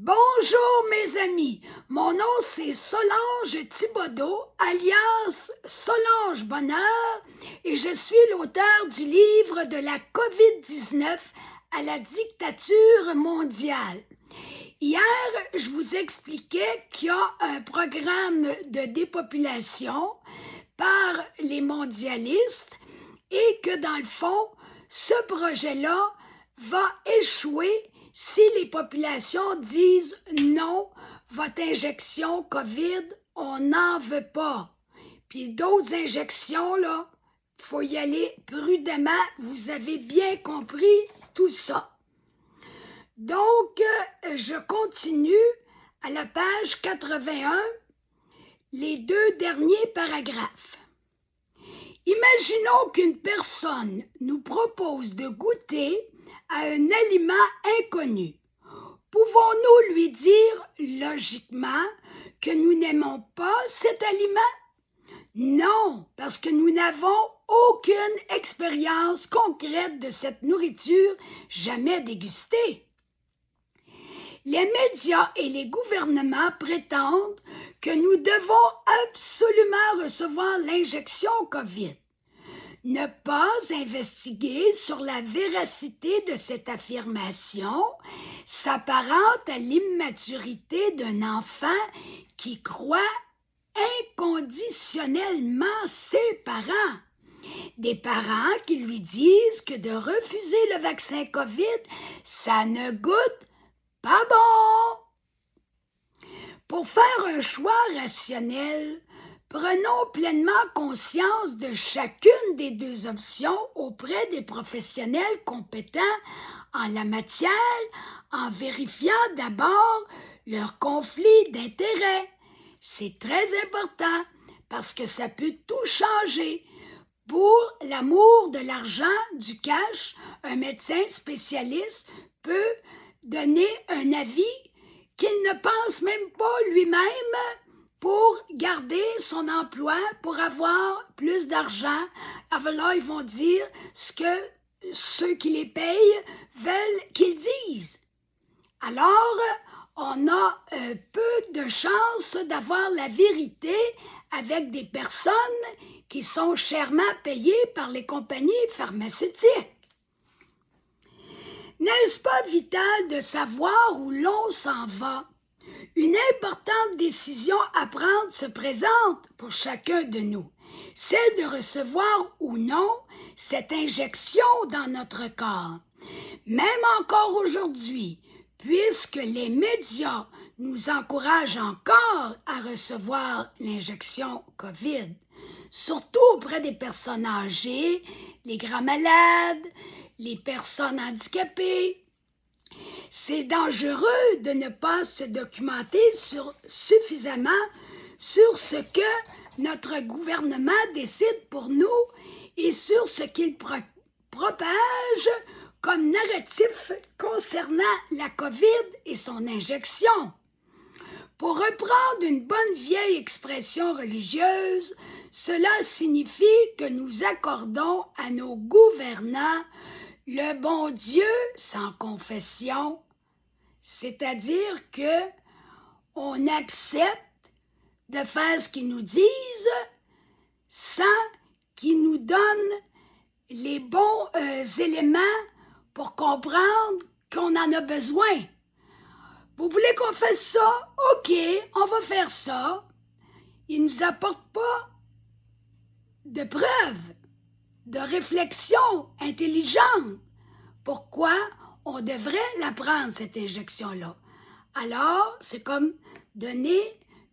Bonjour mes amis, mon nom c'est Solange Thibodeau, alias Solange Bonheur, et je suis l'auteur du livre de la COVID-19 à la dictature mondiale. Hier, je vous expliquais qu'il y a un programme de dépopulation par les mondialistes et que dans le fond, ce projet-là va échouer si les populations disent non, votre injection COVID, on n'en veut pas. Puis d'autres injections, là, il faut y aller prudemment. Vous avez bien compris tout ça. Donc, je continue à la page 81, les deux derniers paragraphes. Imaginons qu'une personne nous propose de goûter à un aliment inconnu. Pouvons-nous lui dire logiquement que nous n'aimons pas cet aliment? Non, parce que nous n'avons aucune expérience concrète de cette nourriture jamais dégustée. Les médias et les gouvernements prétendent que nous devons absolument recevoir l'injection COVID. Ne pas investiguer sur la véracité de cette affirmation s'apparente à l'immaturité d'un enfant qui croit inconditionnellement ses parents. Des parents qui lui disent que de refuser le vaccin COVID, ça ne goûte pas bon. Pour faire un choix rationnel, prenons pleinement conscience de chacune des deux options auprès des professionnels compétents en la matière en vérifiant d'abord leur conflit d'intérêts. C'est très important parce que ça peut tout changer. Pour l'amour de l'argent, du cash, un médecin spécialiste peut donner un avis qu'il ne pense même pas lui-même pour garder son emploi, pour avoir plus d'argent. Alors là, ils vont dire ce que ceux qui les payent veulent qu'ils disent. Alors, on a peu de chances d'avoir la vérité avec des personnes qui sont chèrement payées par les compagnies pharmaceutiques. N'est-ce pas vital de savoir où l'on s'en va? Une importante décision à prendre se présente pour chacun de nous, celle de recevoir ou non cette injection dans notre corps. Même encore aujourd'hui, puisque les médias nous encouragent encore à recevoir l'injection COVID, surtout auprès des personnes âgées, les grands malades, les personnes handicapées. C'est dangereux de ne pas se documenter suffisamment sur ce que notre gouvernement décide pour nous et sur ce qu'il propage comme narratif concernant la COVID et son injection. Pour reprendre une bonne vieille expression religieuse, cela signifie que nous accordons à nos gouvernants le bon Dieu sans confession, c'est-à-dire que on accepte de faire ce qu'ils nous disent sans qu'ils nous donnent les bons éléments pour comprendre qu'on en a besoin. Vous voulez qu'on fasse ça? OK, on va faire ça. Ils ne nous apportent pas de preuves, de réflexion intelligente. Pourquoi on devrait la prendre, cette injection-là? Alors, c'est comme donner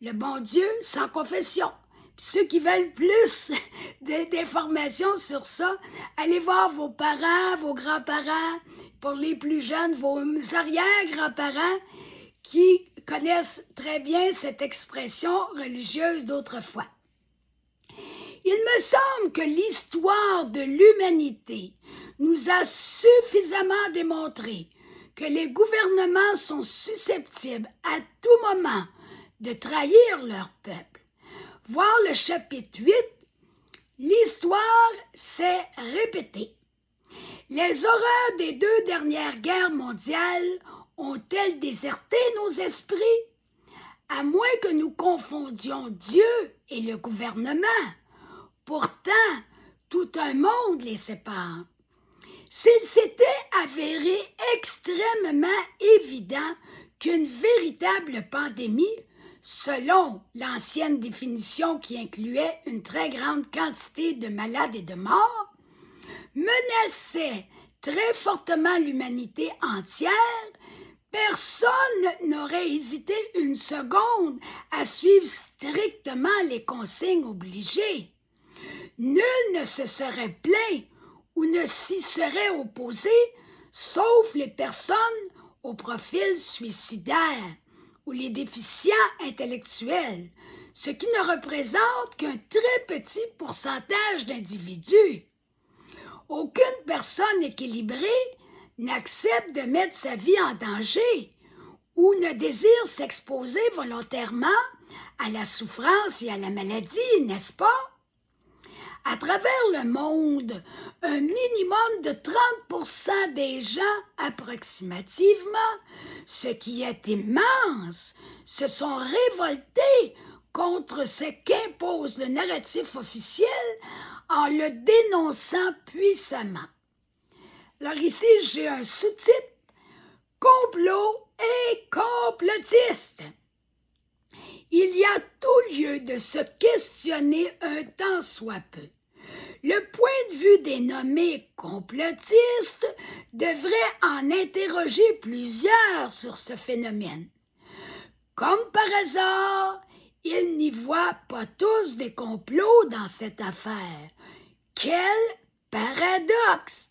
le bon Dieu sans confession. Puis ceux qui veulent plus d'informations sur ça, allez voir vos parents, vos grands-parents, pour les plus jeunes, vos arrière-grands-parents qui connaissent très bien cette expression religieuse d'autrefois. Il me semble que l'histoire de l'humanité nous a suffisamment démontré que les gouvernements sont susceptibles à tout moment de trahir leur peuple. Voir le chapitre 8, l'histoire s'est répétée. Les horreurs des deux dernières guerres mondiales ont-elles déserté nos esprits? À moins que nous confondions Dieu et le gouvernement. Pourtant, tout un monde les sépare. S'il s'était avéré extrêmement évident qu'une véritable pandémie, selon l'ancienne définition qui incluait une très grande quantité de malades et de morts, menaçait très fortement l'humanité entière, personne n'aurait hésité une seconde à suivre strictement les consignes obligées. Nul ne se serait plaint ou ne s'y serait opposé, sauf les personnes au profil suicidaire ou les déficients intellectuels, ce qui ne représente qu'un très petit pourcentage d'individus. Aucune personne équilibrée n'accepte de mettre sa vie en danger ou ne désire s'exposer volontairement à la souffrance et à la maladie, n'est-ce pas? À travers le monde, un minimum de 30% des gens approximativement, ce qui est immense, se sont révoltés contre ce qu'impose le narratif officiel en le dénonçant puissamment. Alors ici, j'ai un sous-titre « Complot et complotiste ». Il y a tout lieu de se questionner un tant soit peu. Le point de vue des nommés complotistes devrait en interroger plusieurs sur ce phénomène. Comme par hasard, ils n'y voient pas tous des complots dans cette affaire. Quel paradoxe!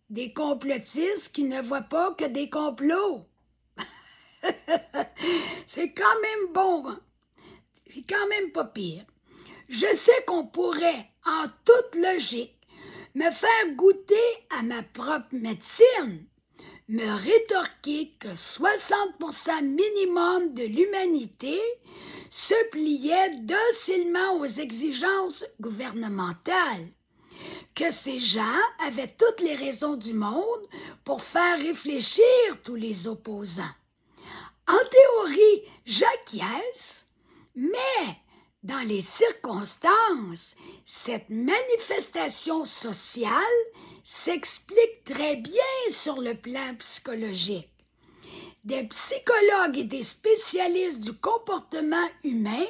Des complotistes qui ne voient pas que des complots. C'est quand même bon, hein? C'est quand même pas pire. Je sais qu'on pourrait, en toute logique, me faire goûter à ma propre médecine, me rétorquer que 60% minimum de l'humanité se pliait docilement aux exigences gouvernementales, que ces gens avaient toutes les raisons du monde pour faire réfléchir tous les opposants. En théorie, j'acquiesce, mais dans les circonstances, cette manifestation sociale s'explique très bien sur le plan psychologique. Des psychologues et des spécialistes du comportement humain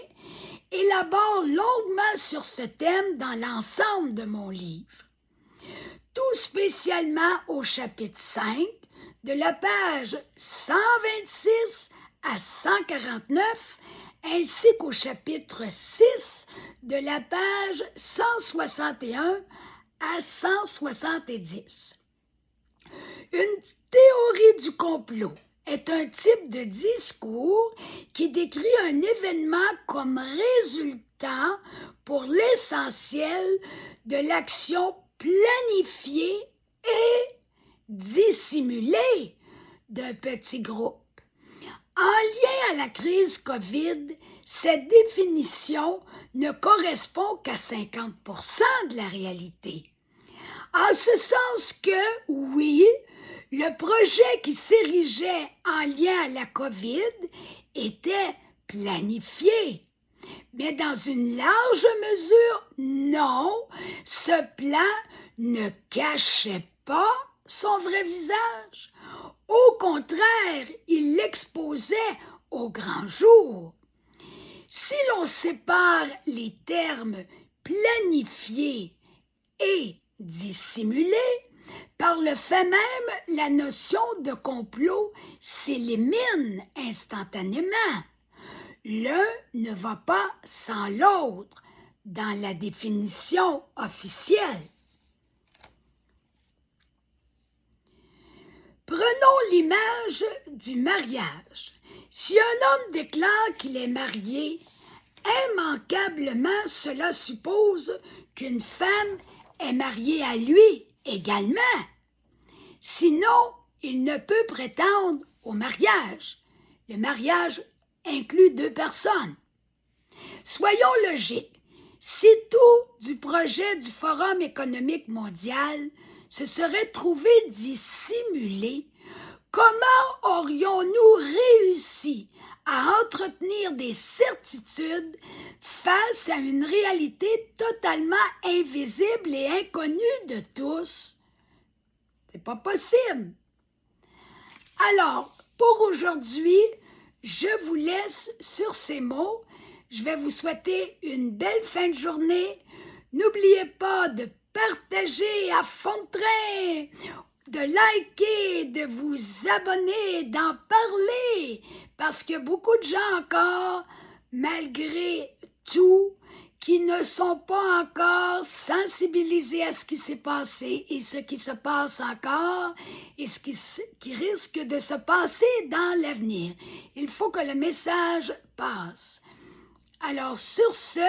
élaborent longuement sur ce thème dans l'ensemble de mon livre. Tout spécialement au chapitre 5, de la page 126 à 149, ainsi qu'au chapitre 6, de la page 161 à 170. Une théorie du complot est un type de discours qui décrit un événement comme résultant, pour l'essentiel, de l'action planifiée et dissimulée d'un petit groupe. En lien à la crise COVID, cette définition ne correspond qu'à 50% de la réalité. En ce sens que, oui, le projet qui s'érigeait en lien à la COVID était planifié. Mais dans une large mesure, non, ce plan ne cachait pas son vrai visage. Au contraire, il l'exposait au grand jour. Si l'on sépare les termes planifié et dissimulé, par le fait même, la notion de complot s'élimine instantanément. L'un ne va pas sans l'autre dans la définition officielle. Prenons l'image du mariage. Si un homme déclare qu'il est marié, immanquablement cela suppose qu'une femme est mariée à lui également. Sinon, il ne peut prétendre au mariage. Le mariage inclut deux personnes. Soyons logiques. Si tout du projet du Forum économique mondial se serait trouvé dissimulé, Comment aurions-nous réussi à entretenir des certitudes face à une réalité totalement invisible et inconnue de tous? C'est pas possible. Alors, pour aujourd'hui, je vous laisse sur ces mots. Je vais vous souhaiter une belle fin de journée. N'oubliez pas de partager à fond de train, de liker, de vous abonner, d'en parler, parce que beaucoup de gens encore, malgré tout, qui ne sont pas encore sensibilisés à ce qui s'est passé et ce qui se passe encore et ce qui risque de se passer dans l'avenir. Il faut que le message passe. Alors sur ce,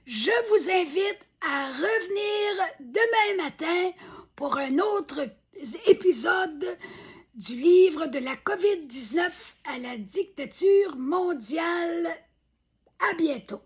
je vous invite à revenir demain matin pour un autre épisode du livre de la COVID-19 à la dictature mondiale. À bientôt.